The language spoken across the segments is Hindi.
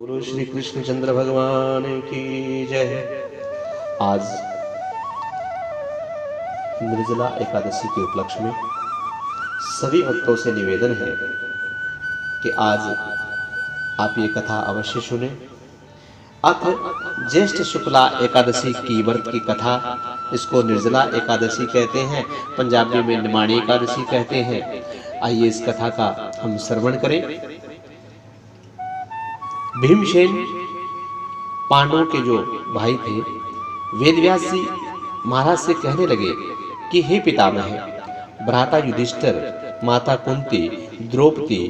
गुरु श्री कृष्णचंद्र भगवान की जय। आज निर्जला एकादशी के उपलक्ष्य में सभी भक्तों से निवेदन है कि आज आप ये कथा अवश्य सुने। अथ ज्येष्ठ शुक्ला एकादशी की व्रत की कथा, इसको निर्जला एकादशी कहते हैं, पंजाबी में निमाणी एकादशी कहते हैं। आइए इस कथा का हम श्रवण करें। भीमसेन पांडवों के जो भाई थे, वेदव्यास जी महाराज से कहने लगे कि हे पितामह, भ्राता युधिष्ठिर, माता कुंती, द्रौपदी,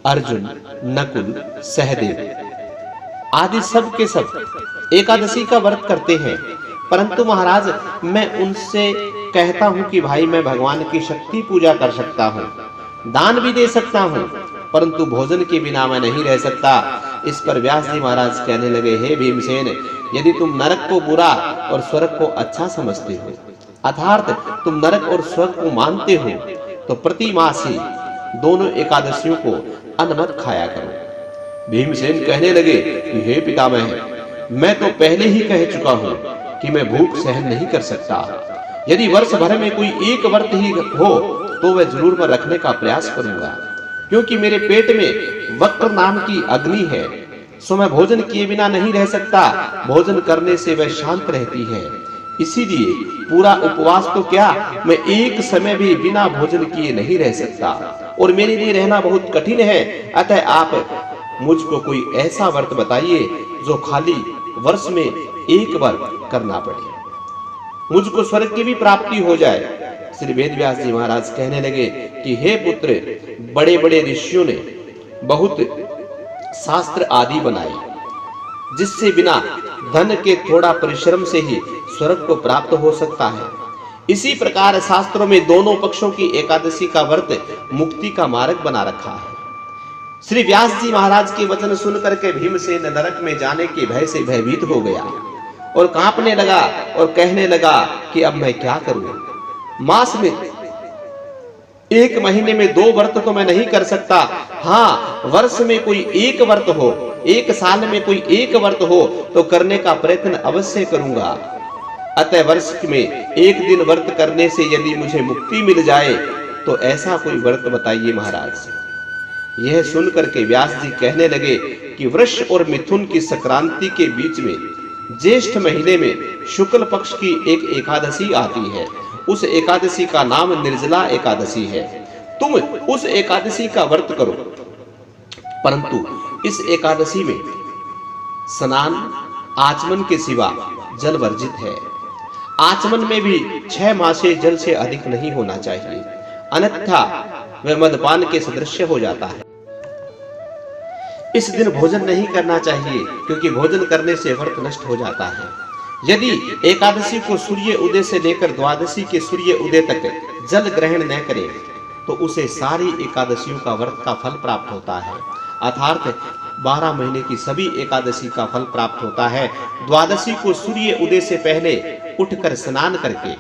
अर्जुन, नकुल, सहदेव आदि सब के सब एकादशी का व्रत करते हैं, परंतु महाराज मैं उनसे कहता हूं कि भाई मैं भगवान की शक्ति पूजा कर सकता हूं, दान भी दे सकता हूं, परंतु भोजन के बिना मैं नहीं रह सकता। इस पर व्यास जी महाराज कहने लगे, हे भीमसेन, यदि तुम नरक को बुरा और स्वर्ग को अच्छा समझते हो, अर्थात तुम नरक और स्वर्ग को मानते हो, तो प्रति मास ही दोनों एकादशियों को अन्न मत खाया करो। भीमसेन कहने लगे कि हे पितामह, मैं तो पहले ही कह चुका हूं कि मैं भूख सहन नहीं कर सकता। यदि वर्ष भर में कोई एक व्रत ही हो तो वह जरूर मैं रखने का प्रयास करूंगा, क्योंकि मेरे पेट में वक्र नाम की अग्नि है, सो मैं भोजन किए बिना नहीं रह सकता। भोजन करने से वह शांत रहती है, इसीलिए पूरा उपवास तो क्या, मैं एक समय भी बिना भोजन किए नहीं रह सकता, और मेरे लिए रहना बहुत कठिन है। अतः आप मुझको कोई ऐसा व्रत बताइए जो खाली वर्ष में एक बार करना पड़े, मुझको स्वर्ग की भी प्राप्ति हो जाए। श्री वेदव्यास जी महाराज कहने लगे कि हे पुत्र, बड़े बड़े ऋषियों ने बहुत शास्त्र आदि बनाए, जिससे बिना धन के थोड़ा परिश्रम से ही स्वर्ग को प्राप्त हो सकता है। इसी प्रकार शास्त्रों में दोनों पक्षों की एकादशी का व्रत मुक्ति का मार्ग बना रखा है। श्री व्यास जी महाराज के वचन सुनकर के भीमसेन नरक में जाने के भय से भयभीत हो गया और कांपने लगा और कहने लगा कि अब मैं क्या करूं। मास में एक महीने में 2 व्रत तो मैं नहीं कर सकता, हाँ वर्ष में कोई एक व्रत हो, एक साल में कोई एक व्रत हो तो करने का प्रयत्न अवश्य करूंगा। अतः वर्ष में एक दिन व्रत करने से यदि मुझे मुक्ति मिल जाए तो ऐसा कोई व्रत बताइए महाराज। यह सुनकर के व्यास जी कहने लगे कि वृष और मिथुन की संक्रांति के बीच में ज्येष्ठ महीने में शुक्ल पक्ष की एक एकादशी आती है, उस एकादशी का नाम निर्जला एकादशी है। तुम उस एकादशी का व्रत करो, परंतु इस एकादशी में स्नान आचमन के सिवा जल वर्जित है। आचमन में भी 6 मासे जल से अधिक नहीं होना चाहिए, अन्यथा वह मदपान के सदृश हो जाता है। इस दिन भोजन नहीं करना चाहिए, क्योंकि भोजन करने से व्रत नष्ट हो जाता है। यदि एकादशी को सूर्य उदय से लेकर द्वादशी के सूर्य उदय तक जल ग्रहण न करे तो उसे सारी एकादशियों का व्रत का फल प्राप्त होता है, अर्थात 12 महीने की सभी एकादशी का फल प्राप्त होता है। द्वादशी को सूर्य उदय से पहले उठकर स्नान करके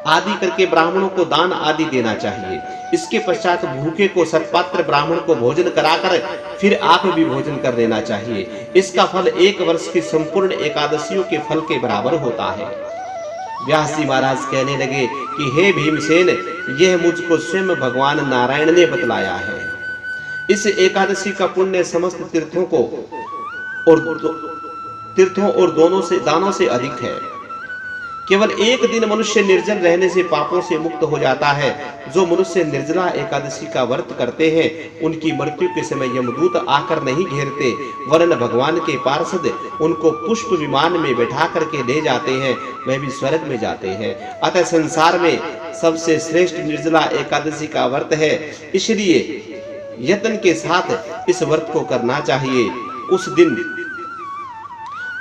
आदि करके ब्राह्मणों को दान आदि देना चाहिए। इसके पश्चात भूखे को सत्पात्र ब्राह्मण को भोजन कराकर फिर आप भी भोजन कर लेना चाहिए। इसका फल 1 वर्ष की संपूर्ण एकादशियों के फल के बराबर होता है। व्यास जी महाराज कहने लगे कि हे भीमसेन, यह मुझको स्वयं भगवान नारायण ने बतलाया है। इस एकादशी का पुण्य समस्त तीर्थों और दोनों से दानों से अधिक है। केवल एक दिन मनुष्य निर्जल रहने से पापों से मुक्त हो जाता है। जो मनुष्य निर्जला एकादशी का व्रत करते हैं, उनकी मृत्यु के समय यमदूत आकर नहीं घेरते, वरन भगवान के पार्षद उनको पुष्प विमान में बैठा करके ले जाते हैं, वह भी स्वर्ग में जाते हैं। अतः संसार में सबसे श्रेष्ठ निर्जला एकादशी का व्रत है, इसलिए यत्न के साथ इस व्रत को करना चाहिए। उस दिन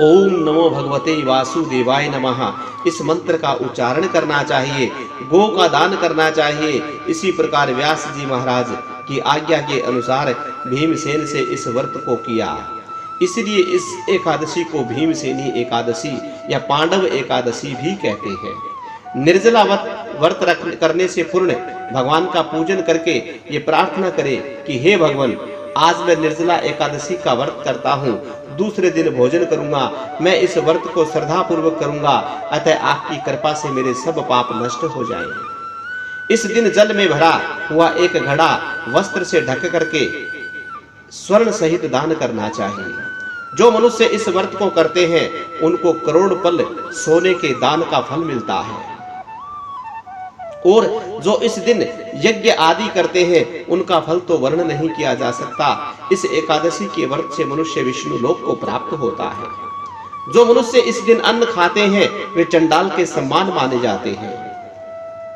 ओम नमो भगवते वासुदेवाय नमः इस मंत्र का उच्चारण करना चाहिए, गो का दान करना चाहिए। इसी प्रकार व्यास जी महाराज की आज्ञा के अनुसार भीमसेन से इस व्रत को किया। इसलिए इस एकादशी को भीमसेनी एकादशी या पांडव एकादशी भी कहते हैं। निर्जला व्रत करने से पूर्ण भगवान का पूजन करके ये प्रार्थना करें कि हे भगवान, आज मैं निर्जला एकादशी का व्रत करता हूँ, दूसरे दिन भोजन करूंगा। मैं इस व्रत को श्रद्धा पूर्वक करूंगा, अतः आपकी कृपा से मेरे सब पाप नष्ट हो जाएंगे। इस दिन जल में भरा हुआ एक घड़ा वस्त्र से ढक करके स्वर्ण सहित दान करना चाहिए। जो मनुष्य इस व्रत को करते हैं उनको करोड़ पल सोने के दान का फल मिलता है। और जो इस दिन यज्ञ आदि करते हैं उनका फल तो वर्णन नहीं किया जा सकता। इस एकादशी के व्रत से मनुष्य विष्णु लोक को प्राप्त होता है। जो मनुष्य इस दिन अन्न खाते हैं वे चंडाल के समान माने जाते हैं,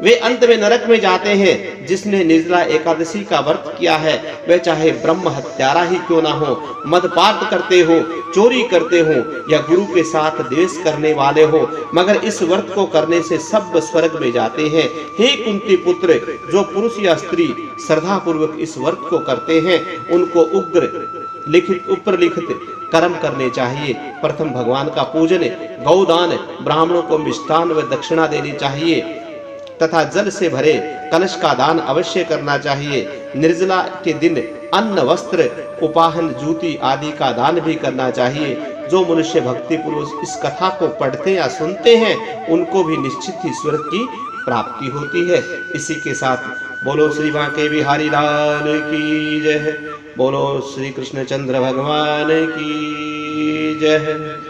वे अंत में नरक में जाते हैं। जिसने निर्जला एकादशी का व्रत किया है वह चाहे ब्रह्म हत्यारा ही क्यों ना हो, मदपान करते हो, चोरी करते हो या गुरु के साथ द्वेष करने वाले हो, मगर इस व्रत को करने से सब स्वर्ग में जाते हैं। हे कुंती पुत्र, जो पुरुष या स्त्री श्रद्धा पूर्वक इस व्रत को करते हैं उनको ऊपर लिखित कर्म करने चाहिए। प्रथम भगवान का पूजन, गौदान, ब्राह्मणों को मिष्ठान व दक्षिणा देनी चाहिए तथा जल से भरे कलश का दान अवश्य करना चाहिए। निर्जला के दिन अन्न, वस्त्र, उपाहन, जूती आदि का दान भी करना चाहिए। जो मनुष्य भक्ति पूर्वक इस कथा को पढ़ते या सुनते हैं उनको भी निश्चित ही स्वर्ग की प्राप्ति होती है। इसी के साथ बोलो श्री बांके बिहारी लाल की जय, बोलो श्री कृष्णचंद्र भगवान की जय।